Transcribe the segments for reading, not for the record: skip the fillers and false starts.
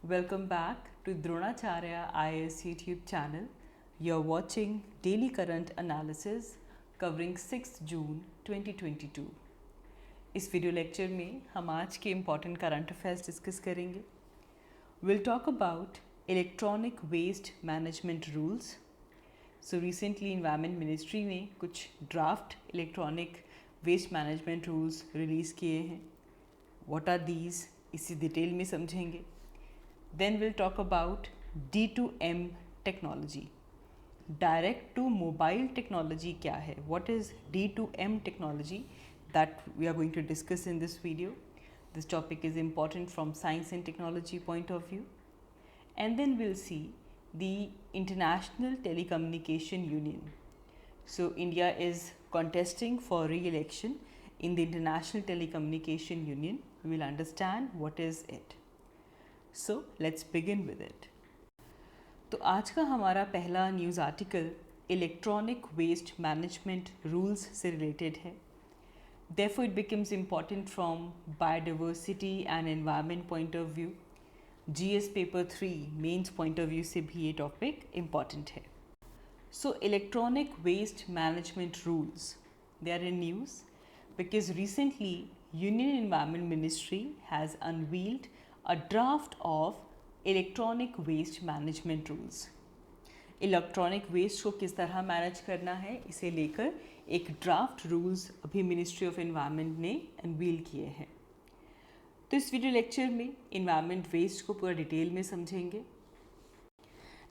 Welcome back to Dronacharya IAS YouTube channel. You're watching Daily Current Analysis covering 6 June 2022. इस video lecture में हम आज के important current affairs discuss करेंगे. We'll talk about electronic waste management rules. So recently Environment Ministry ने कुछ draft electronic waste management rules release किए हैं. What are these? इसी डिटेल में समझेंगे. Then we'll talk about D2M technology. Direct to mobile technology क्या है? What is D2M technology? That we are going to discuss in this video. This topic is important from science and technology point of view. And then we'll see the International Telecommunication Union. So India is contesting for re-election in the International Telecommunication Union. We will understand what is it. So let's begin with it. तो आज का हमारा पहला news article electronic waste management rules से रिलेटेड है. Therefore it becomes important from biodiversity and environment point of view. GS paper 3 mains point of view से भी ये टॉपिक important है. So electronic waste management rules, they are in news because recently Union Environment Ministry has unveiled a draft of electronic waste management rules. Electronic waste को किस तरह manage करना है इसे लेकर एक ड्राफ्ट रूल्स अभी मिनिस्ट्री ऑफ एनवायरनमेंट ने अनवील किए हैं. तो इस वीडियो लेक्चर में एनवायरनमेंट वेस्ट को पूरा डिटेल में समझेंगे.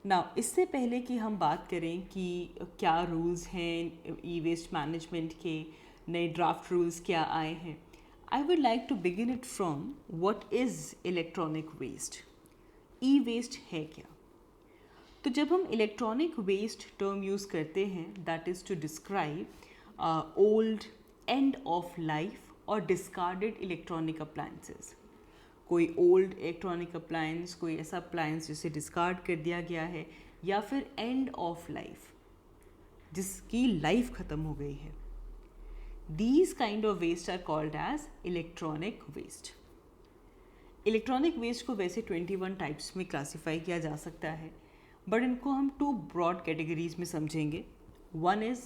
नाउ इससे पहले कि हम बात करें कि क्या रूल्स हैं ई वेस्ट मैनेजमेंट के, नए ड्राफ्ट रूल्स क्या आए हैं, I would like to begin it from what is electronic waste. E-waste है क्या? तो जब हम इलेक्ट्रॉनिक वेस्ट टर्म यूज़ करते हैं that is to describe old end of life और डिस्कार्डेड इलेक्ट्रॉनिक अप्लायंसेस. कोई ओल्ड इलेक्ट्रॉनिक अप्लायंस, कोई ऐसा अप्लायंस जिसे डिस्कार्ड कर दिया गया है, या फिर एंड ऑफ लाइफ जिसकी लाइफ ख़त्म हो गई है. These kind of waste are called as electronic waste. Electronic waste को वैसे 21 टाइप्स में क्लासीफाई किया जा सकता है, बट इनको हम 2 ब्रॉड कैटेगरीज में समझेंगे. One is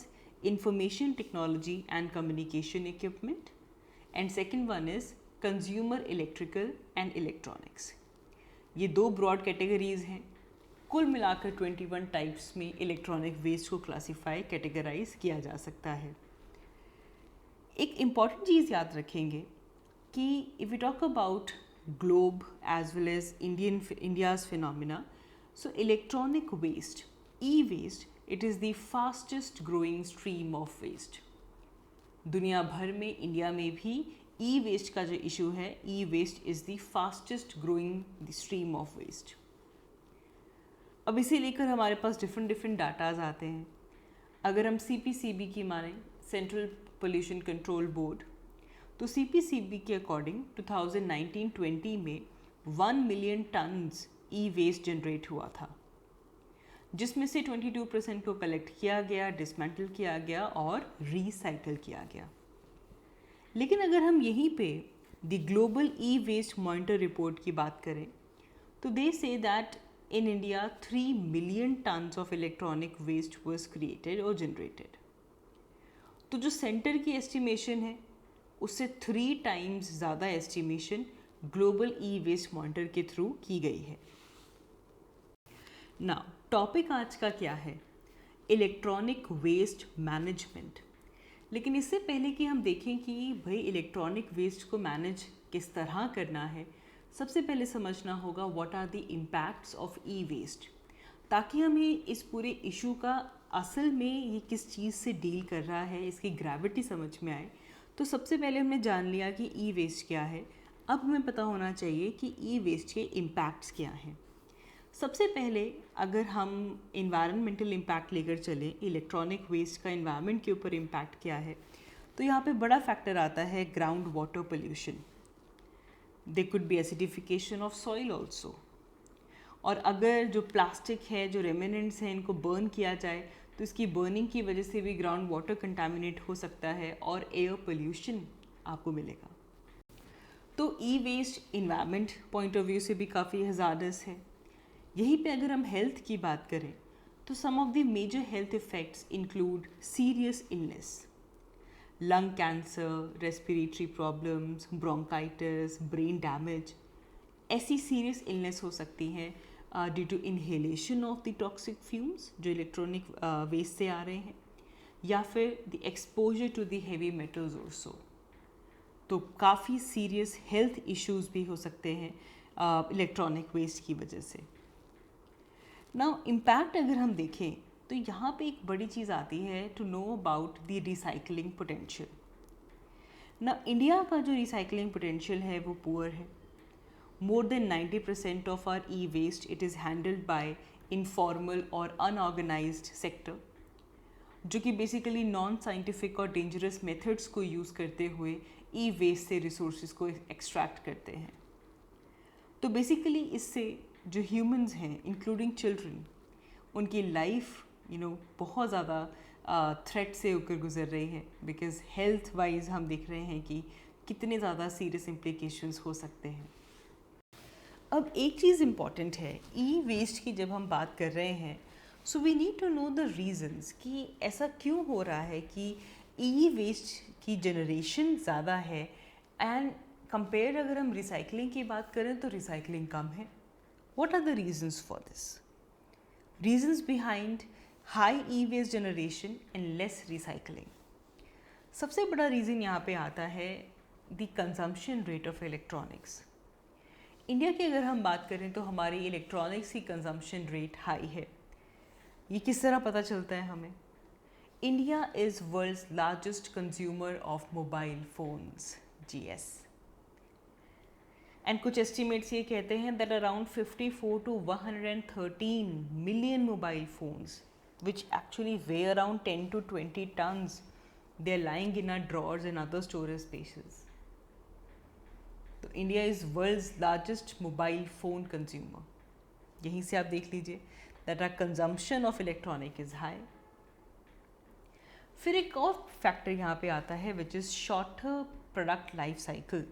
information technology and communication equipment and second one is consumer electrical and electronics. ये 2 ब्रॉड कैटेगरीज हैं. कुल मिलाकर 21 टाइप्स में इलेक्ट्रॉनिक वेस्ट को क्लासीफाई कैटेगराइज किया जा सकता है. एक इम्पॉर्टेंट चीज़ याद रखेंगे कि if you talk about globe as well as India's phenomena, so electronic waste, e waste, it is the fastest growing stream of waste. दुनिया भर में, इंडिया में भी ई वेस्ट का जो इशू है, e waste is the fastest growing stream of waste. अब इसे लेकर हमारे पास डिफरेंट डाटाज आते हैं. अगर हम CPCB की माने, सेंट्रल पोल्यूशन कंट्रोल बोर्ड, तो CPCB के अकॉर्डिंग 2019-20 में 1 मिलियन टन्स ई वेस्ट जनरेट हुआ था, जिसमें से 22% को कलेक्ट किया गया, डिसमेंटल किया गया और रिसाइकल किया गया. लेकिन अगर हम यहीं पे the global e waste monitor report की बात करें तो they say that in India 3 million tons of electronic waste was created और जनरेटेड. तो जो सेंटर की एस्टिमेशन है उससे 3 टाइम्स ज़्यादा estimation global e waste monitor के थ्रू की गई है. नाउ टॉपिक आज का क्या है? Electronic waste management. लेकिन इससे पहले कि हम देखें कि भाई इलेक्ट्रॉनिक वेस्ट को मैनेज किस तरह करना है, सबसे पहले समझना होगा what are the impacts of e waste, ताकि हमें इस पूरे इशू का असल में ये किस चीज़ से डील कर रहा है, इसकी ग्रेविटी समझ में आए. तो सबसे पहले हमने जान लिया कि ई वेस्ट क्या है. अब हमें पता होना चाहिए कि ई वेस्ट के इम्पैक्ट्स क्या हैं. सबसे पहले अगर हम इन्वायरमेंटल इम्पैक्ट लेकर चलें, इलेक्ट्रॉनिक वेस्ट का इन्वायरमेंट के ऊपर इम्पैक्ट क्या है, तो यहाँ पे बड़ा फैक्टर आता है ground water pollution. They could be acidification of soil also. और अगर जो प्लास्टिक है, जो रेमिनेंट्स हैं, इनको बर्न किया जाए तो इसकी बर्निंग की वजह से भी ग्राउंड वाटर कंटामिनेट हो सकता है और एयर पोल्यूशन आपको मिलेगा. तो e waste environment point of view से भी काफ़ी हज़ारस है। यहीं पे अगर हम हेल्थ की बात करें तो some of the major health effects include serious illness, lung cancer, respiratory problems, bronchitis, brain damage. ऐसी सीरियस इलनेस हो सकती हैं due to inhalation of the toxic fumes जो इलेक्ट्रॉनिक वेस्ट से आ रहे हैं, या फिर the exposure to the heavy metals also. तो काफ़ी सीरियस हेल्थ इश्यूज भी हो सकते हैं इलेक्ट्रॉनिक वेस्ट की वजह से। नाउ इम्पैक्ट अगर हम देखें तो यहाँ पे एक बड़ी चीज़ आती है to know about the recycling potential. ना इंडिया का जो रिसाइकलिंग पोटेंशियल है वो पुअर है। More than 90% of our e waste it is handled by informal और अनऑर्गेनाइज्ड सेक्टर, जो कि बेसिकली नॉन साइंटिफिक और डेंजरस मेथड्स को यूज़ करते हुए ई वेस्ट से रिसोर्सेज को एक्सट्रैक्ट करते हैं। तो बेसिकली इससे जो ह्यूमंस हैं इंक्लूडिंग चिल्ड्रन, उनकी लाइफ बहुत ज़्यादा थ्रेट से होकर गुजर रही है, बिकॉज हेल्थ वाइज हम देख रहे हैं कि कितने ज़्यादा सीरियस इम्प्लीकेशंस हो सकते हैं। अब एक चीज़ इम्पॉर्टेंट है, ई वेस्ट की जब हम बात कर रहे हैं so we need to know the reasons कि ऐसा क्यों हो रहा है कि ई वेस्ट की जनरेशन ज़्यादा है एंड कंपेयर अगर हम रिसाइकलिंग की बात करें तो रिसाइकलिंग कम है। What are the reasons for this? Reasons behind high e waste generation and less recycling. सबसे बड़ा रीज़न यहाँ पे आता है the consumption rate of electronics. India की अगर हम बात करें तो हमारी इलेक्ट्रॉनिक्स की कंजम्पशन रेट हाई है। ये किस तरह पता चलता है हमें? India is world's largest consumer of mobile phones, GS, and कुछ एस्टिमेट्स ये कहते हैं that around 54 to 113 million mobile phones which actually weigh around 10 to 20 tons, they are lying in our drawers and other storage spaces. तो India is world's largest mobile phone consumer. यहीं से आप देख लीजिए that are consumption of electronic is high. फिर एक और factor यहाँ पे आता है which is shorter product life cycle.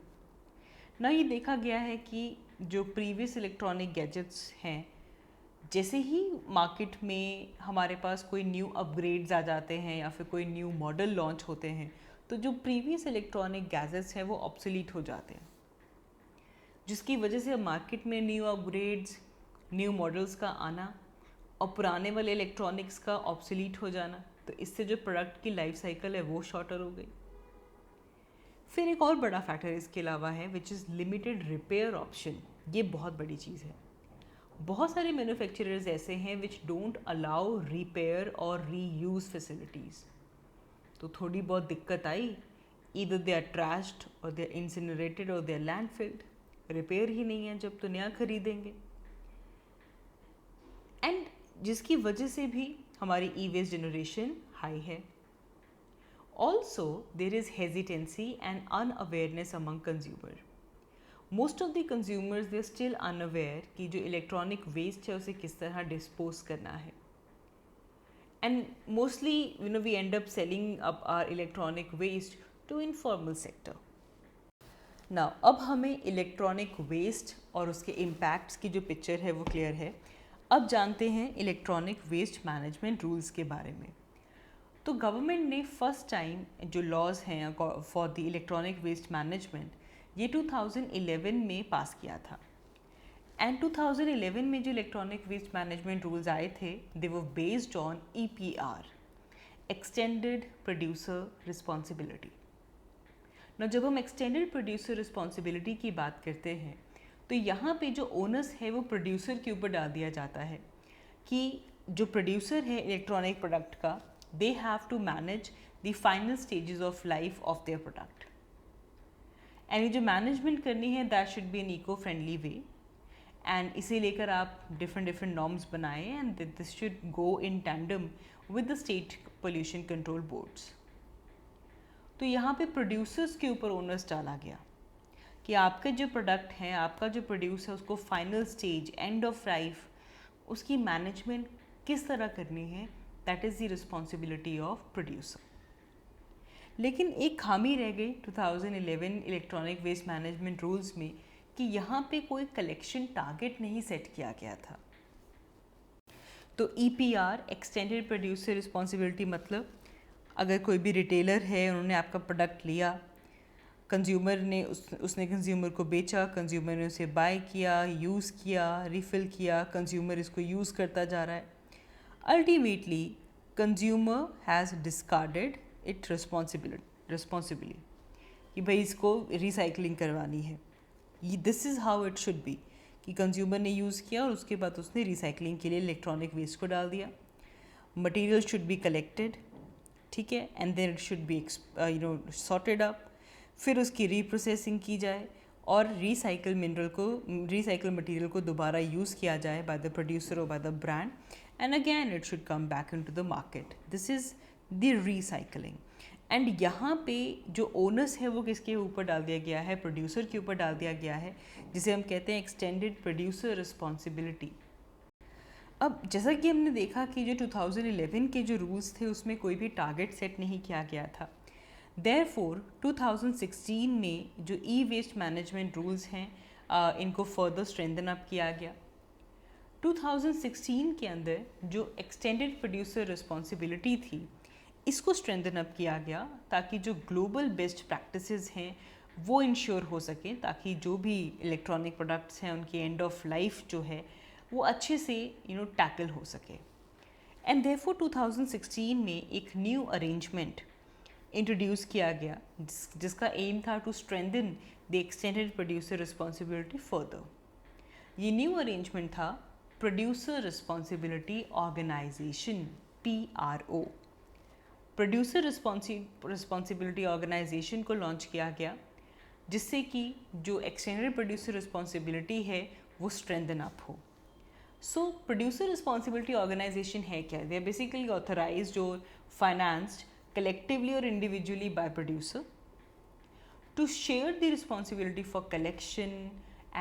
ना ये देखा गया है कि जो प्रीवियस इलेक्ट्रॉनिक गैजेट्स हैं, जैसे ही मार्केट में हमारे पास कोई न्यू अपग्रेड्स आ जाते हैं या फिर कोई न्यू मॉडल लॉन्च होते हैं, तो जो प्रीवियस इलेक्ट्रॉनिक गैजेट्स हैं वो ऑब्सोलीट हो जाते हैं, जिसकी वजह से मार्केट में न्यू अपग्रेड्स, न्यू मॉडल्स का आना और पुराने वाले इलेक्ट्रॉनिक्स का ऑब्सोलीट हो जाना, तो इससे जो प्रोडक्ट की लाइफ साइकिल है वो शॉर्टर हो गई। फिर एक और बड़ा फैक्टर इसके अलावा है which is limited repair option. ये बहुत बड़ी चीज़ है। बहुत सारे मैन्युफैक्चरर्स ऐसे हैं विच डोंट अलाउ रिपेयर और रीयूज़ फैसिलिटीज़। तो थोड़ी बहुत दिक्कत आई, ईदर दे आर ट्रैश्ड और दे आर इंसिनरेटेड और दे आर लैंडफिल्ड। रिपेयर ही नहीं है जब तो नया खरीदेंगे, एंड जिसकी वजह से भी हमारी ई वेस्ट जनरेशन हाई है। Also there is hesitancy and unawareness among consumer. Most of the consumers they still unaware कि जो इलेक्ट्रॉनिक वेस्ट है उसे किस तरह डिस्पोज करना है, and mostly we end up selling up our electronic waste to informal sector. Now अब हमें इलेक्ट्रॉनिक वेस्ट और उसके इम्पैक्ट्स की जो पिक्चर है वो क्लियर है। अब जानते हैं इलेक्ट्रॉनिक वेस्ट मैनेजमेंट रूल्स के बारे में। तो गवर्नमेंट ने फर्स्ट टाइम जो लॉज हैं for the electronic waste management ये 2011 में पास किया था, एंड 2011 में जो इलेक्ट्रॉनिक वेस्ट मैनेजमेंट रूल्स आए थे they were based on EPR, extended producer responsibility. ना जब हम एक्सटेंडेड प्रोड्यूसर रिस्पॉन्सिबिलिटी की बात करते हैं तो यहाँ पे जो ओनर्स है वो प्रोड्यूसर के ऊपर डाल दिया जाता है कि जो प्रोड्यूसर है इलेक्ट्रॉनिक प्रोडक्ट का, they have to manage the final stages of life of their product, and ये जो मैनेजमेंट करनी है that should be an eco friendly way, and इसे लेकर आप डिफरेंट नॉर्म्स बनाएं and this should go in tandem with the state pollution control boards. तो यहाँ पे प्रोड्यूसर्स के ऊपर ओनर्स डाला गया कि आपका जो प्रोडक्ट है, आपका जो प्रोड्यूस है, उसको final stage and of life उसकी मैनेजमेंट किस तरह करनी है, that is the responsibility of producer. लेकिन एक खामी रह गई 2011 इलेक्ट्रॉनिक वेस्ट मैनेजमेंट रूल्स में कि यहाँ पे कोई कलेक्शन टारगेट नहीं सेट किया गया था। तो EPR एक्सटेंडेड प्रोड्यूसर रिस्पॉन्सिबिलिटी मतलब अगर कोई भी रिटेलर है, उन्होंने आपका प्रोडक्ट लिया, कंज्यूमर ने उसने कंज्यूमर को बेचा, कंज्यूमर ने उसे बाय किया, यूज़ किया, रिफ़िल किया, कंज्यूमर इसको यूज़ करता जा रहा है, ultimately consumer has discarded it responsibly कि भाई इसको रिसाइकलिंग करवानी है। ये this is how it should B कि कंज्यूमर ने यूज़ किया और उसके बाद उसने रिसाइकलिंग के लिए इलेक्ट्रॉनिक वेस्ट को डाल दिया। मटेरियल शुड बी कलेक्टेड, ठीक है, and then it should be sorted up, फिर उसकी रीप्रोसेसिंग की जाए और रिसाइकल मटेरियल को दोबारा यूज़ किया जाए बाय द प्रोड्यूसर और by the brand, and again it should come back into the market. This is the recycling. And यहाँ पे जो ओनस है वो किसके ऊपर डाल दिया गया है? प्रोड्यूसर के ऊपर डाल दिया गया है, जिसे हम कहते हैं एक्सटेंडेड प्रोड्यूसर रिस्पॉन्सिबिलिटी। अब जैसा कि हमने देखा कि जो 2011 के जो रूल्स थे उसमें कोई भी टारगेट सेट नहीं किया गया था। देयरफॉर 2016 में जो ई वेस्ट मैनेजमेंट रूल्स हैं इनको फर्दर स्ट्रेंथन अप किया गया। 2016 के अंदर जो एक्सटेंडेड प्रोड्यूसर रिस्पॉन्सिबिलिटी थी इसको स्ट्रेंथन अप किया गया ताकि जो ग्लोबल बेस्ट प्रैक्टिसेस हैं वो इंश्योर हो सके, ताकि जो भी इलेक्ट्रॉनिक प्रोडक्ट्स हैं उनकी एंड ऑफ लाइफ जो है वो अच्छे से टैकल हो सके। एंड देयरफॉर 2016 में एक न्यू अरेंजमेंट इंट्रोड्यूस किया गया जिसका एम था to strengthen the extended producer responsibility further. ये न्यू अरेंजमेंट था producer responsibility organization, PRO। Producer responsibility organization को लॉन्च किया गया जिससे कि जो एक्सटेंडेड प्रोड्यूसर रिस्पॉन्सिबिलिटी है वो स्ट्रेंथन अप हो। सो प्रोड्यूसर रिस्पॉन्सिबिलिटी ऑर्गेनाइजेशन है क्या? दे आर बेसिकली ऑथराइज्ड और financed collectively or individually by producer to share the responsibility for collection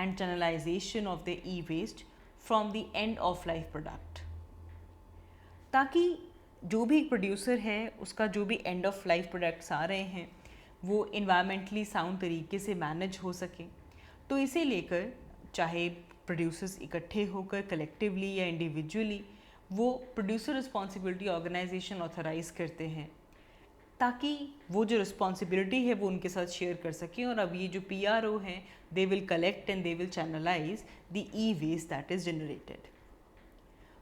and channelization of the e-waste from the end of life product, ताकि जो भी producer है उसका जो भी एंड ऑफ लाइफ प्रोडक्ट्स आ रहे हैं वो इन्वायरमेंटली साउंड तरीके से मैनेज हो सके। तो इसे लेकर चाहे प्रोड्यूसर्स इकट्ठे होकर कलेक्टिवली या इंडिविजुअली वो प्रोड्यूसर रिस्पॉन्सिबिलिटी ऑर्गेनाइजेशन ऑथराइज करते हैं ताकि वो जो रिस्पॉन्सिबिलिटी है वो उनके साथ शेयर कर सकें। और अब ये जो PRO हैं they will collect and they will channelize the e waste that is generated.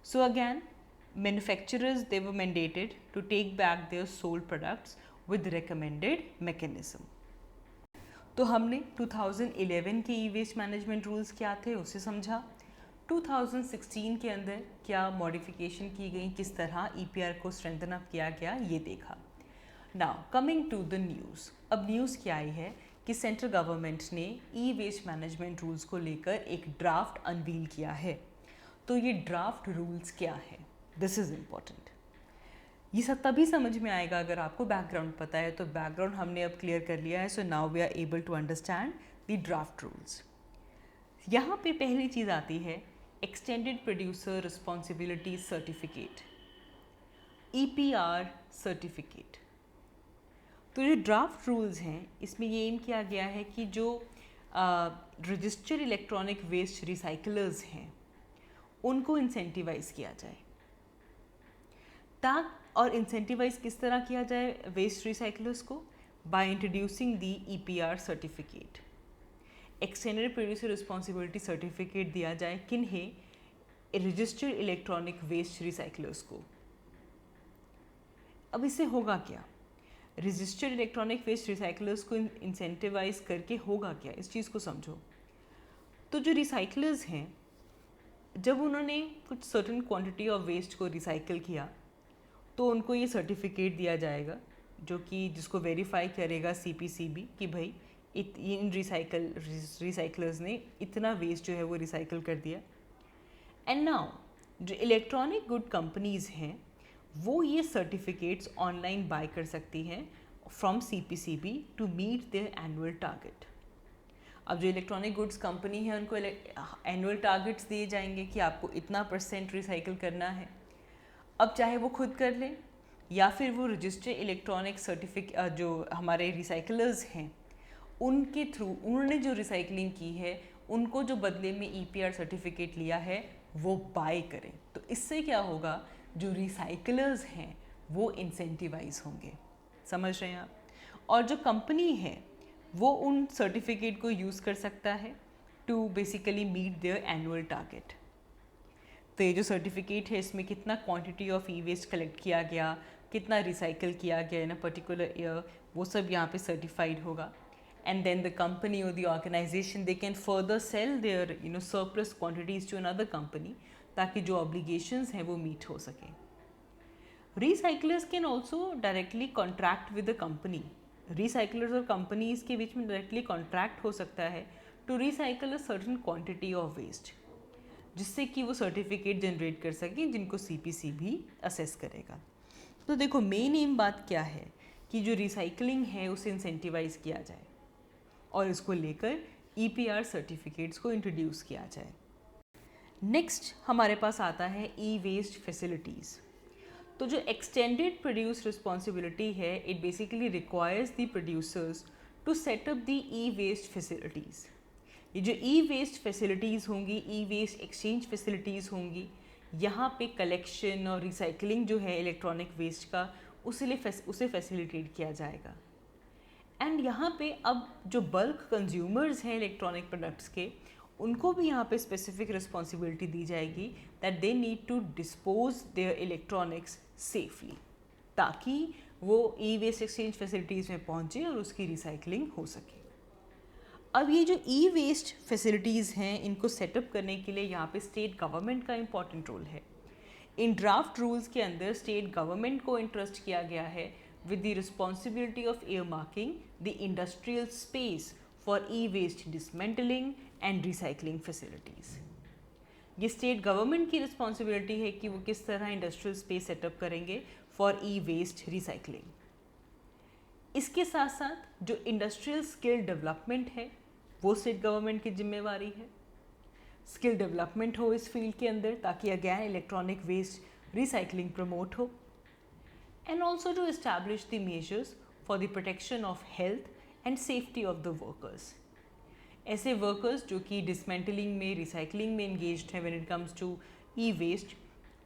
So again manufacturers they were mandated to take back their sold products with recommended mechanism। तो हमने 2011 के ई-वेस्ट मैनेजमेंट रूल्स क्या थे उसे समझा। 2016 के अंदर क्या मॉडिफिकेशन की गई, किस तरह EPR को स्ट्रेंथन अप किया गया ये देखा। Now coming to the news. अब न्यूज़ क्या आई है कि सेंट्रल गवर्नमेंट ने ई-वेस्ट मैनेजमेंट रूल्स को लेकर एक ड्राफ्ट अनवील किया है। तो ये ड्राफ्ट रूल्स क्या है? This is important. ये सब तभी समझ में आएगा अगर आपको बैकग्राउंड पता है। तो बैकग्राउंड हमने अब क्लियर कर लिया है। So now we are able to understand the draft rules. यहाँ पे पहली चीज़ आती है extended producer responsibility certificate, EPR certificate. तो जो ड्राफ्ट रूल्स हैं इसमें ये एम किया गया है कि जो रजिस्टर्ड इलेक्ट्रॉनिक वेस्ट रिसाइकलर्स हैं उनको इंसेंटिवाइज किया जाए। और इंसेंटिवाइज किस तरह किया जाए वेस्ट रिसाइकलर्स को? By introducing the EPR certificate. Extended producer responsibility certificate दिया जाए किन्हें? रजिस्टर्ड इलेक्ट्रॉनिक वेस्ट रिसाइकलर्स को। अब इससे होगा क्या? रजिस्टर्ड इलेक्ट्रॉनिक वेस्ट रिसाइकलर्स को इंसेंटिवाइज करके होगा क्या, इस चीज़ को समझो। तो जो रिसाइकलर्स हैं जब उन्होंने कुछ सर्टेन क्वांटिटी ऑफ वेस्ट को रिसाइकल किया तो उनको ये सर्टिफिकेट दिया जाएगा जो कि जिसको वेरीफाई करेगा CPCB कि भाई इन रिसाइकलर्स ने इतना वेस्ट जो है वो रिसाइकल कर दिया। एंड नाउ जो इलेक्ट्रॉनिक गुड कंपनीज़ हैं वो ये सर्टिफिकेट्स ऑनलाइन बाय कर सकती हैं from CPCB to meet their annual target. अब जो इलेक्ट्रॉनिक गुड्स कंपनी है उनको एनुअल टारगेट्स दिए जाएंगे कि आपको इतना % रिसाइकल करना है। अब चाहे वो खुद कर लें या फिर वो रजिस्टर्ड इलेक्ट्रॉनिक सर्टिफिकेट जो हमारे रिसाइकलर्स हैं उनके थ्रू उन्होंने जो रिसाइकलिंग की है उनको जो बदले में EPR सर्टिफिकेट लिया है वो बाय करें। तो इससे क्या होगा, जो रिसाइकलर्स हैं वो इंसेंटिवाइज होंगे। समझ रहे हैं आप? और जो कंपनी है वो उन सर्टिफिकेट को यूज़ कर सकता है to basically meet their annual target. तो ये जो सर्टिफिकेट है इसमें कितना quantity of e waste collect किया गया, कितना रिसाइकल किया गया इन अ पर्टिकुलर ईयर, वो सब यहाँ पे सर्टिफाइड होगा। एंड देन द कंपनी और the organization they can further sell their surplus quantities to another company, ताकि जो ऑब्लिगेशंस हैं वो मीट हो सके। Recyclers can also directly contract with the company. Recyclers और कंपनीज के बीच में डायरेक्टली कॉन्ट्रैक्ट हो सकता है to recycle a certain quantity of waste, जिससे कि वो सर्टिफिकेट जनरेट कर सकें जिनको CPC भी असेस करेगा। तो देखो मेन एम बात क्या है कि जो रिसाइकलिंग है उसे इंसेंटिवाइज किया जाए और इसको लेकर EPR सर्टिफिकेट्स को इंट्रोड्यूस किया जाए। नेक्स्ट हमारे पास आता है ई वेस्ट फैसिलिटीज़। तो जो एक्सटेंडेड प्रोड्यूस रिस्पॉन्सिबिलिटी है, it basically requires the producers to set up the e waste facilities. ये जो ई वेस्ट फैसिलिटीज़ होंगी, ई वेस्ट एक्सचेंज फैसिलिटीज़ होंगी, यहाँ पे कलेक्शन और रिसाइकलिंग जो है इलेक्ट्रॉनिक वेस्ट का उसे फैसिलिटेट किया जाएगा। एंड यहाँ पे अब जो बल्क कंज्यूमर्स हैं इलेक्ट्रॉनिक प्रोडक्ट्स के, उनको भी यहाँ पे स्पेसिफिक रिस्पॉन्सिबिलिटी दी जाएगी that they need to dispose their electronics safely, ताकि वो ई वेस्ट एक्सचेंज फैसिलिटीज़ में पहुँचे और उसकी रिसाइकलिंग हो सके। अब ये जो ई वेस्ट फैसिलिटीज़ हैं इनको सेटअप करने के लिए यहाँ पे स्टेट गवर्नमेंट का इम्पॉर्टेंट रोल है। इन ड्राफ्ट रूल्स के अंदर स्टेट गवर्नमेंट को इंट्रस्ट किया गया है with the responsibility of earmarking the industrial space for e-waste dismantling and recycling facilities. ये स्टेट गवर्नमेंट की रिस्पॉन्सिबिलिटी है कि वो किस तरह इंडस्ट्रियल स्पेस सेटअप करेंगे फॉर ई वेस्ट रिसाइकलिंग। इसके साथ साथ जो इंडस्ट्रियल स्किल डेवलपमेंट है वो स्टेट गवर्नमेंट की जिम्मेवारी है। स्किल डेवलपमेंट हो इस फील्ड के अंदर, ताकि again electronic waste recycling promote हो। And also to establish the measures for the protection of health and safety of the workers. ऐसे वर्कर्स जो कि डिसमेंटलिंग में, रिसाइकलिंग में इंगेज्ड हैं when it comes to e waste,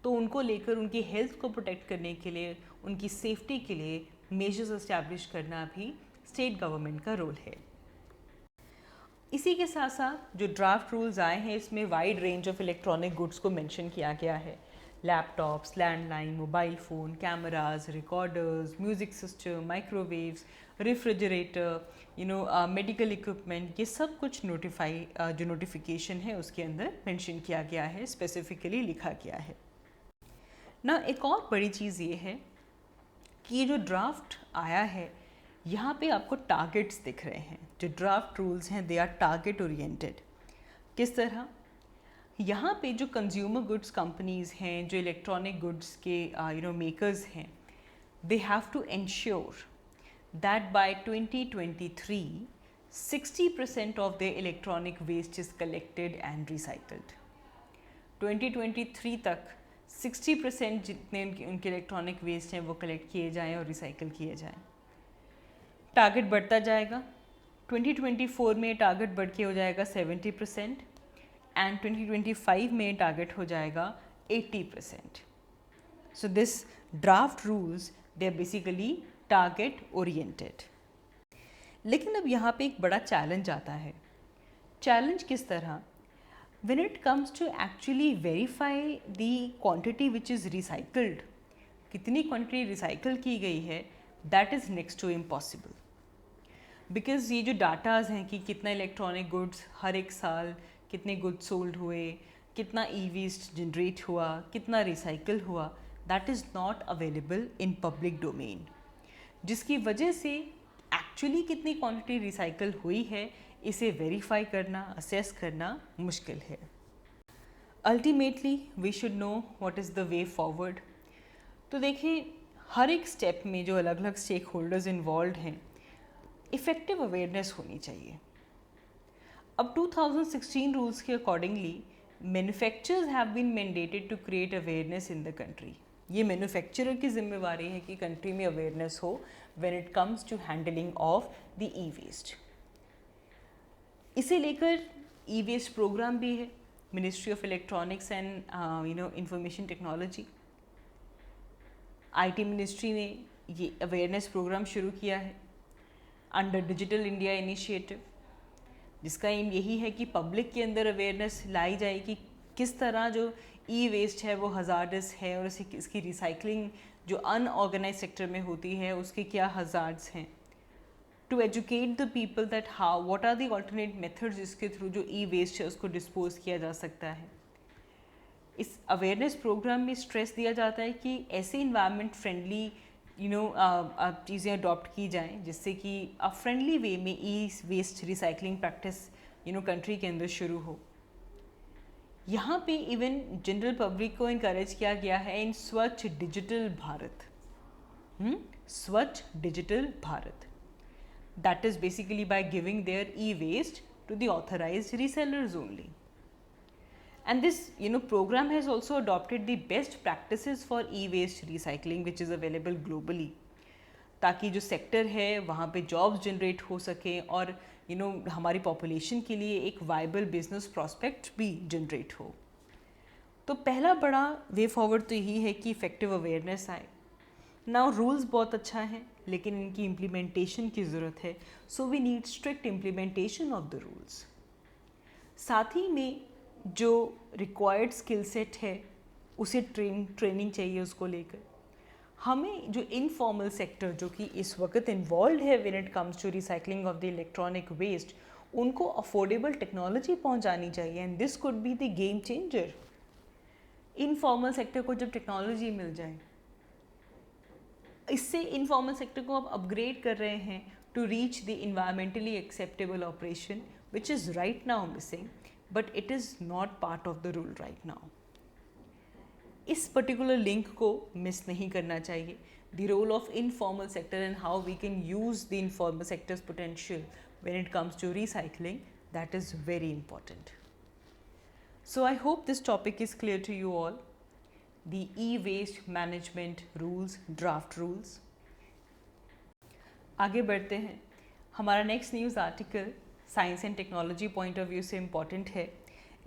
तो उनको लेकर उनकी हेल्थ को प्रोटेक्ट करने के लिए, उनकी सेफ्टी के लिए मेजर्स इस्टेब्लिश करना भी स्टेट गवर्नमेंट का रोल है। इसी के साथ साथ जो ड्राफ्ट रूल्स आए हैं इसमें wide range of electronic goods को मेंशन किया गया है। Laptops, landline, mobile phone, cameras, recorders, music system, microwaves, refrigerator, medical equipment, ये सब कुछ जो नोटिफिकेशन है उसके अंदर मेंशन किया गया है, स्पेसिफिकली लिखा गया है ना। एक और बड़ी चीज़ ये है कि ये जो ड्राफ्ट आया है यहाँ पे आपको टारगेट्स दिख रहे हैं। जो ड्राफ्ट रूल्स हैं दे आर टारगेट ओरिएंटेड। किस तरह? यहाँ पे जो कंज्यूमर गुड्स कंपनीज़ हैं, जो इलेक्ट्रॉनिक गुड्स के मेकर्स हैं, they have to ensure that by 2023 60% of the electronic waste is collected and recycled. 2023 तक 60% जितने उनके इलेक्ट्रॉनिक वेस्ट हैं वो कलेक्ट किए जाएँ और रिसाइकल किए जाएँ। टारगेट बढ़ता जाएगा। 2024 में टारगेट बढ़ के हो जाएगा 70% एंड 2025 में टारगेट हो जाएगा 80%. So this draft rules they are basically target oriented. लेकिन अब यहाँ पे एक बड़ा चैलेंज आता है। चैलेंज किस तरह? When it comes to actually verify the quantity which is recycled, कितनी क्वांटिटी रिसाइकल की गई है, that is next to impossible. Because ये जो डाटाज हैं कि कितना इलेक्ट्रॉनिक गुड्स हर एक साल, कितने गुड्स सोल्ड हुए, कितना ई वेस्ट जनरेट हुआ, कितना रिसाइकल हुआ, that is not available in public domain, जिसकी वजह से एक्चुअली कितनी क्वांटिटी रिसाइकल हुई है इसे वेरीफाई करना, असेस करना मुश्किल है। Ultimately we should know what is the way forward. तो देखिए, हर एक स्टेप में जो अलग अलग स्टेक होल्डर्स इन्वॉल्व हैं, इफ़ेक्टिव अवेयरनेस होनी चाहिए। अब 2016 रूल्स के accordingly manufacturers have been mandated to create awareness in the country. ये मैन्युफैक्चरर की जिम्मेवारी है कि कंट्री में अवेयरनेस हो when it comes to handling of the e waste. इसे लेकर ई वेस्ट प्रोग्राम भी है, ministry of electronics and information technology, IT ministry ने ये अवेयरनेस प्रोग्राम शुरू किया है अंडर डिजिटल इंडिया इनिशिएटिव, जिसका एम यही है कि पब्लिक के अंदर अवेयरनेस लाई जाए कि किस तरह जो ई वेस्ट है वो हज़ार्डस है और इसकी रिसाइकलिंग जो अनऑर्गेनाइज सेक्टर में होती है उसके क्या हज़ार्ड्स हैं, to educate the people that how what are the alternate methods जिसके थ्रू जो ई वेस्ट है उसको डिस्पोज किया जा सकता है। इस अवेयरनेस प्रोग्राम में स्ट्रेस दिया जाता है कि ऐसे इन्वायरमेंट फ्रेंडली चीज़ें अडॉप्ट की जाएं जिससे कि फ्रेंडली वे में e waste recycling practice country के अंदर शुरू हो। यहाँ पे इवन जनरल पब्लिक को इनकरेज किया गया है in Swachh digital Bharat, Swachh digital Bharat, that is basically by giving their e waste to the authorized resellers only. And this program has also adopted the best practices for e-waste recycling which is available globally, ताकि जो sector है वहाँ पे jobs generate हो सके और हमारी population के लिए एक वाइबल बिजनेस प्रॉस्पेक्ट भी जनरेट हो। तो पहला बड़ा वे फॉरवर्ड तो यही है कि इफ़ेक्टिव अवेयरनेस आए। नाउ रूल्स बहुत अच्छा है लेकिन इनकी इम्प्लीमेंटेशन की ज़रूरत है, so we need strict implementation of the rules. साथ ही में जो रिक्वायर्ड स्किल सेट है उसे ट्रेनिंग चाहिए उसको लेकर। हमें जो इनफॉर्मल सेक्टर जो कि इस वक्त इन्वॉल्व है when it comes to recycling of the electronic waste, उनको अफोर्डेबल टेक्नोलॉजी पहुंचानी चाहिए and this could be the game changer. Informal sector को जब टेक्नोलॉजी मिल जाए, इससे इनफॉर्मल सेक्टर को आप अपग्रेड कर रहे हैं to reach the environmentally acceptable operation which is right now missing, but it is not part of the rule right now. इस पर्टिकुलर लिंक को मिस नहीं करना चाहिए। The role of informal sector and how we can use the informal sector's potential when it comes to recycling, that is very important. So I hope this topic is clear to you all. The e-waste management rules, draft rules. आगे बढ़ते हैं। हमारा next news article science and technology point of view से important है।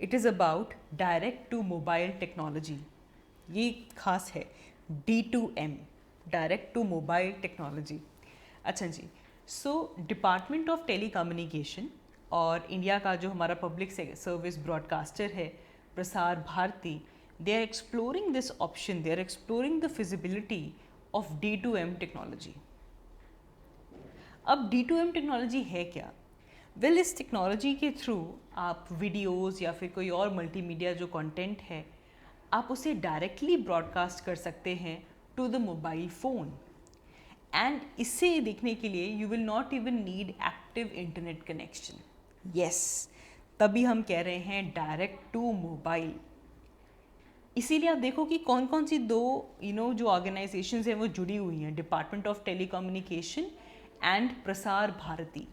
It is about direct to mobile technology. ये खास है D2M, direct to mobile technology. अच्छा जी, सो डिपार्टमेंट ऑफ टेलीकम्युनिकेशन और इंडिया का जो हमारा पब्लिक सर्विस ब्रॉडकास्टर है Prasar Bharati, they are exploring this option, they are exploring the feasibility of D2M technology. अब D2M टेक्नोलॉजी है क्या? वेल, इस टेक्नोलॉजी के थ्रू आप वीडियोज़ या फिर कोई और मल्टीमीडिया जो कंटेंट है आप उसे डायरेक्टली ब्रॉडकास्ट कर सकते हैं to the mobile phone, and इससे देखने के लिए you will not even need active internet connection. Yes, तभी हम कह रहे हैं डायरेक्ट टू मोबाइल। इसीलिए आप देखो कि कौन कौन सी दो जो ऑर्गेनाइजेशंस हैं वो जुड़ी हुई हैं, department of telecommunication and Prasar Bharati.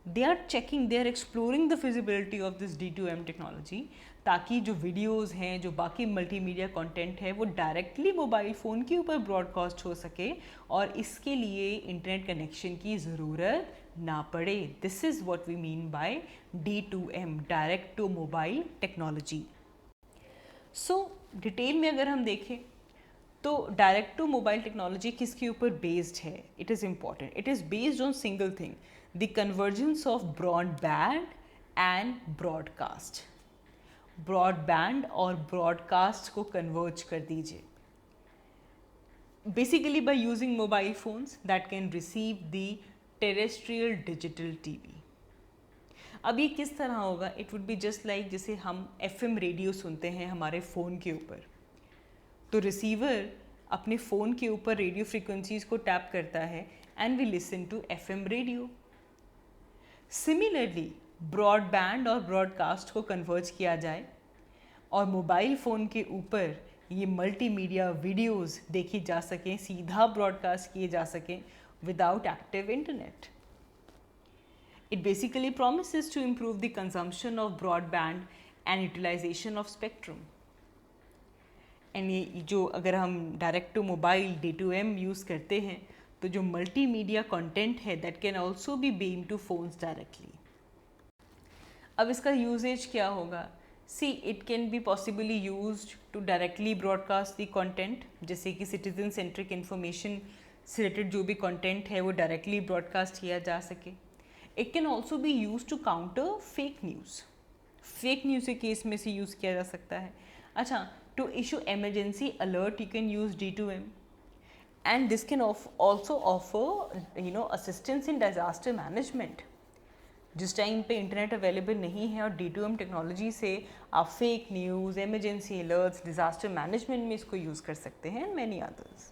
They are checking, they are exploring the feasibility of this D2M technology, ताकि जो वीडियोज़ हैं, जो बाकी मल्टीमीडिया कंटेंट है वो डायरेक्टली मोबाइल फ़ोन के ऊपर ब्रॉडकास्ट हो सके और इसके लिए इंटरनेट कनेक्शन की ज़रूरत ना पड़े। This is what we mean by D2M, direct to mobile technology. So detail में अगर हम देखें तो डायरेक्ट टू मोबाइल टेक्नोलॉजी किसके ऊपर बेस्ड है? It is important, it is based on single thing, the convergence of broadband and broadcast. Broadband और broadcast को कन्वर्ज कर दीजिए basically by using mobile phones that can receive the terrestrial digital TV. अब ये किस तरह होगा? It would be just like जैसे हम FM रेडियो सुनते हैं हमारे फ़ोन के ऊपर, तो रिसीवर अपने फ़ोन के ऊपर रेडियो फ्रीक्वेंसीज को टैप करता है and we listen to FM radio. Similarly broadband और ब्रॉडकास्ट को कन्वर्ज किया जाए और मोबाइल फ़ोन के ऊपर ये मल्टीमीडिया वीडियोस देखी जा सकें, सीधा ब्रॉडकास्ट किए जा सकें without active internet. It basically promises to improve the consumption of broadband and utilization of spectrum. And ये जो अगर हम direct to mobile D2M use करते हैं तो जो मल्टीमीडिया कंटेंट है that can also be beam to phones directly. अब इसका यूजेज क्या होगा? See it can be possibly used to directly broadcast the content, जैसे कि सिटीजन सेंट्रिक इन्फॉर्मेशन से रिलेटेड जो भी कंटेंट है वो डायरेक्टली ब्रॉडकास्ट किया जा सके। It can also be use to counter fake news. Fake news के केस में से यूज़ किया जा सकता है। अच्छा, to issue emergency alert you can use D2M, and this can also offer assistance in disaster management। जिस टाइम पे इंटरनेट अवेलेबल नहीं है और D2M टेक्नोलॉजी से आप fake news, emergency alerts, disaster management में इसको यूज़ कर सकते हैं, many others.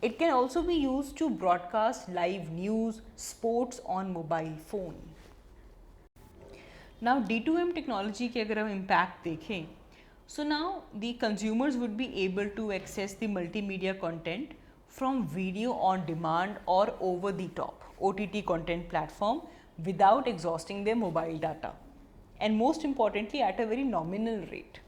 It can also be use to broadcast live news, sports on mobile phone. Now D2M technology के अगर हम इम्पैक्ट देखें, so now the consumers would be able to access the multimedia content from video on demand or over the top OTT content platform without exhausting their mobile data, and most importantly at a very nominal rate।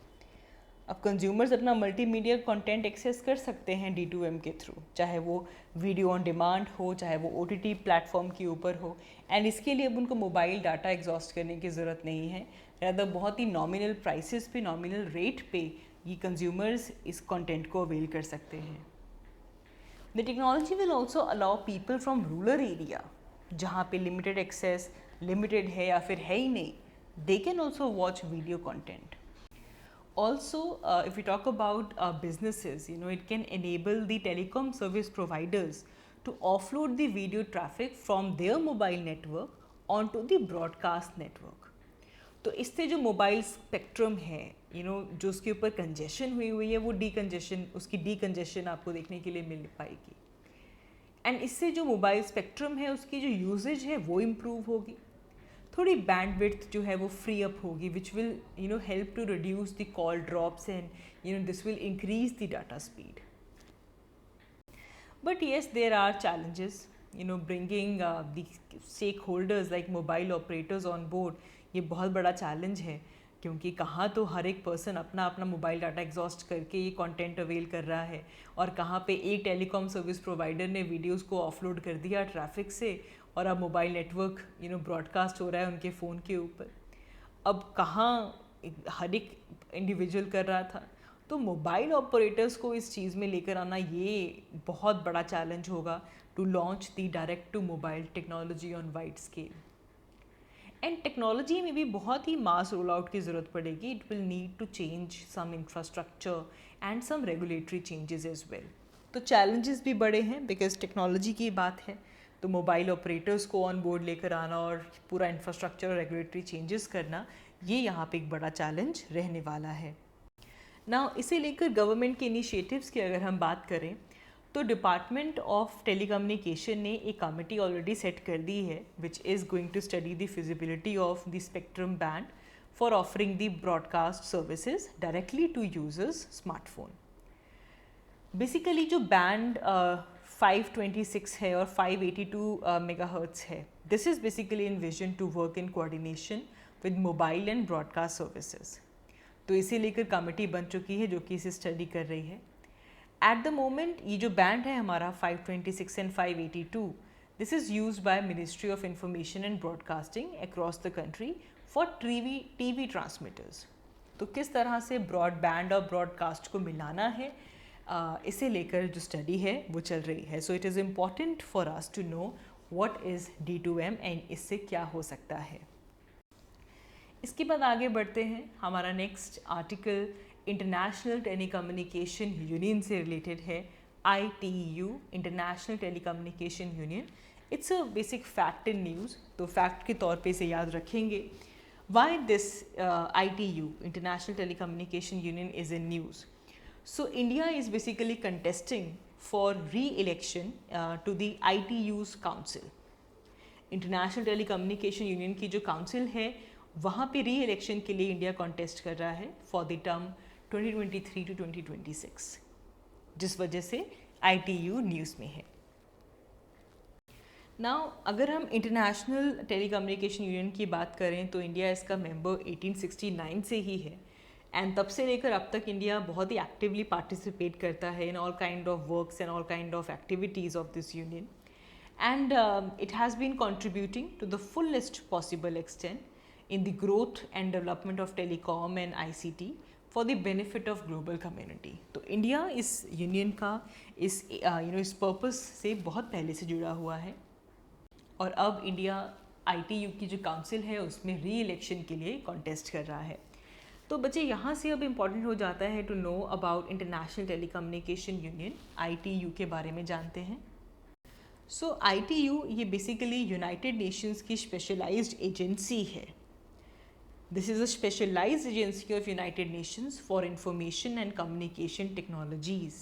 अब consumers अपना multimedia content access कर सकते हैं D2M के through, चाहे वो video on demand हो, चाहे वो OTT प्लेटफॉर्म के ऊपर हो, एंड इसके लिए अब उनको मोबाइल डाटा एग्जॉस्ट करने की ज़रूरत नहीं है। रैदर बहुत ही नॉमिनल प्राइसेस पे, नॉमिनल रेट पे ये कंज्यूमर्स इस कंटेंट को अवेल कर सकते हैं। The technology will also allow people from rural area जहाँ पे लिमिटेड एक्सेस, लिमिटेड है या फिर है ही नहीं, they can also watch video content. Also, if we talk about businesses, it can enable the telecom service providers to offload the video traffic from their mobile network onto the broadcast network। तो इससे जो mobile spectrum है, जो उसके ऊपर congestion हुई है, वो उसकी डीकंजेशन आपको देखने के लिए मिल पाएगी। एंड इससे जो मोबाइल स्पेक्ट्रम है उसकी जो यूजेज है वो इम्प्रूव होगी। थोड़ी बैंडविड्थ जो है वो फ्री अप होगी, which will help to reduce the call drops and this will increase the data speed. But yes, there are challenges, bringing the stake holders like mobile operators on board. ये बहुत बड़ा challenge है, क्योंकि कहाँ तो हर एक person अपना अपना मोबाइल डाटा एग्जॉस्ट करके ये कंटेंट अवेल कर रहा है, और कहाँ पे एक टेलीकॉम सर्विस प्रोवाइडर ने वीडियोस को ऑफलोड कर दिया ट्रैफिक से, और अब मोबाइल नेटवर्क ब्रॉडकास्ट हो रहा है उनके फ़ोन के ऊपर। अब कहाँ हर एक इंडिविजुअल कर रहा था, तो मोबाइल ऑपरेटर्स को इस चीज़ में लेकर आना ये बहुत बड़ा चैलेंज होगा to launch the direct to mobile technology on wide scale. And technology में भी बहुत ही मास रोल आउट की ज़रूरत पड़ेगी। It will need to change some infrastructure and some regulatory changes as well. तो चैलेंजेस भी बड़े हैं, बिकॉज टेक्नोलॉजी की बात है तो मोबाइल ऑपरेटर्स को ऑन बोर्ड लेकर आना और पूरा इंफ्रास्ट्रक्चर और रेगुलेटरी चेंजेस करना, ये यहाँ पे एक बड़ा चैलेंज रहने वाला है। नाउ इसे लेकर गवर्नमेंट के इनिशिएटिव्स की अगर हम बात करें, तो डिपार्टमेंट ऑफ टेलीकम्युनिकेशन ने एक कमेटी ऑलरेडी सेट कर दी है which is going to study the feasibility of the spectrum band for offering the broadcast services directly to users smartphone. Basically जो बैंड 526 है और 582 मेगाहर्ट्ज़ है, this is basically envision to work in coordination with mobile and broadcast services. तो इसे लेकर committee बन चुकी है जो कि इसे स्टडी कर रही है। एट द मोमेंट ये जो बैंड है हमारा 526 and 582, this is use by ministry of information and broadcasting across the country for TV transmitters. तो किस तरह से ब्रॉडबैंड और ब्रॉडकास्ट को मिलाना है, इसे लेकर जो स्टडी है वो चल रही है। So it is important for us to know what is D2M and इससे क्या हो सकता है। इसके बाद आगे बढ़ते हैं। हमारा next article international telecommunication union से रिलेटेड है, ITU, international telecommunication union. It's a basic fact in news, तो फैक्ट के तौर पे इसे याद रखेंगे। Why this ITU, international telecommunication union, is in news? So India is basically contesting for re-election to the ITU's council। International telecommunication union की जो council है वहाँ पे री इलेक्शन के लिए इंडिया कॉन्टेस्ट कर रहा है फॉर द टर्म 2023 to 2026, जिस वजह से ITU न्यूज़ में है। नाउ अगर हम इंटरनेशनल टेलीकम्युनिकेशन यूनियन की बात करें तो इंडिया इसका मेंबर 1869 से ही है। एंड तब से लेकर अब तक इंडिया बहुत ही एक्टिवली पार्टिसिपेट करता है in all kind of works and all kind of activities of this union. And it has been contributing to the fullest possible extent in the growth and development of telecom and ICT for the benefit of global community. तो India इस union का इस purpose से बहुत पहले से जुड़ा हुआ है और अब इंडिया ITU की जो काउंसिल है उसमें री इलेक्शन के लिए कॉन्टेस्ट कर रहा है. तो बच्चे यहाँ से अब इम्पॉर्टेंट हो जाता है to know about International telecommunication Union ITU के बारे में जानते हैं. सो ITU ये बेसिकली यूनाइटेड नेशंस की स्पेशलाइज्ड एजेंसी है. This is a specialised agency of United Nations for information and communication technologies.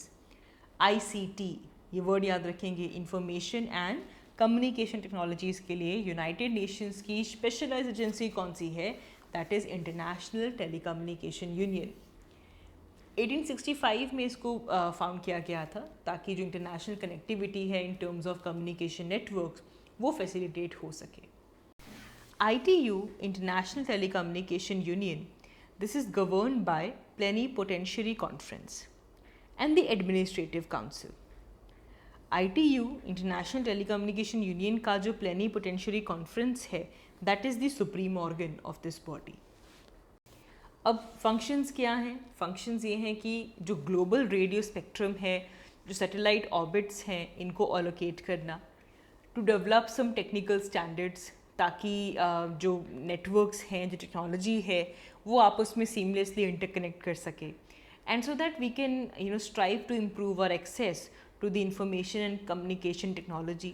ICT ये वर्ड याद रखेंगे, इंफॉर्मेशन एंड कम्युनिकेशन टेक्नोलॉजीज़ के लिए यूनाइटेड नेशंस की स्पेशलाइज्ड एजेंसी कौन सी है? That is International telecommunication Union. 1865 में इसको फाउंड किया गया था ताकि जो इंटरनेशनल कनेक्टिविटी है in terms of communication networks वो फैसिलिटेट हो सके. ITU international telecommunication union, this is governed by plenipotentiary conference and the administrative council. ITU international telecommunication union का जो प्लेनीपोटेंशियरी कॉन्फ्रेंस है that is the supreme organ of this body. अब functions क्या हैं? Functions ये हैं कि जो ग्लोबल रेडियो स्पेक्ट्रम है, जो सैटेलाइट ऑर्बिट्स हैं, इनको अलोकेट करना, to develop some technical standards ताकि जो नेटवर्क्स हैं, जो टेक्नोलॉजी है वो आपस में सीमलेसली इंटरकनेक्ट कर सके, and so that we can strive to improve our access to the information and communication technology.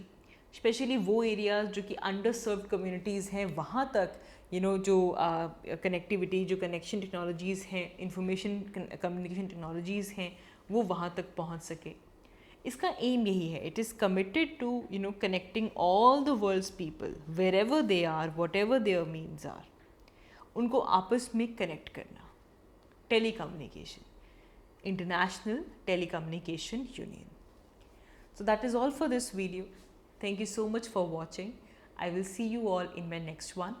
Specially वो एरियाज़ जो कि अंडर सर्व्ड कम्युनिटीज़ हैं वहाँ तक जो कनेक्टिविटी, जो कनेक्शन टेक्नोलॉजीज़ हैं, इंफॉर्मेशन कम्युनिकेशन टेक्नोलॉजीज़ हैं वो वहाँ तक पहुँच सके. इसका एम यही है. It is committed to connecting all the world's people wherever they are, whatever their means are, उनको आपस में कनेक्ट करना. Telecommunication, International telecommunication Union. So that is all for this video. Thank you so much for watching. I will see you all in my next one.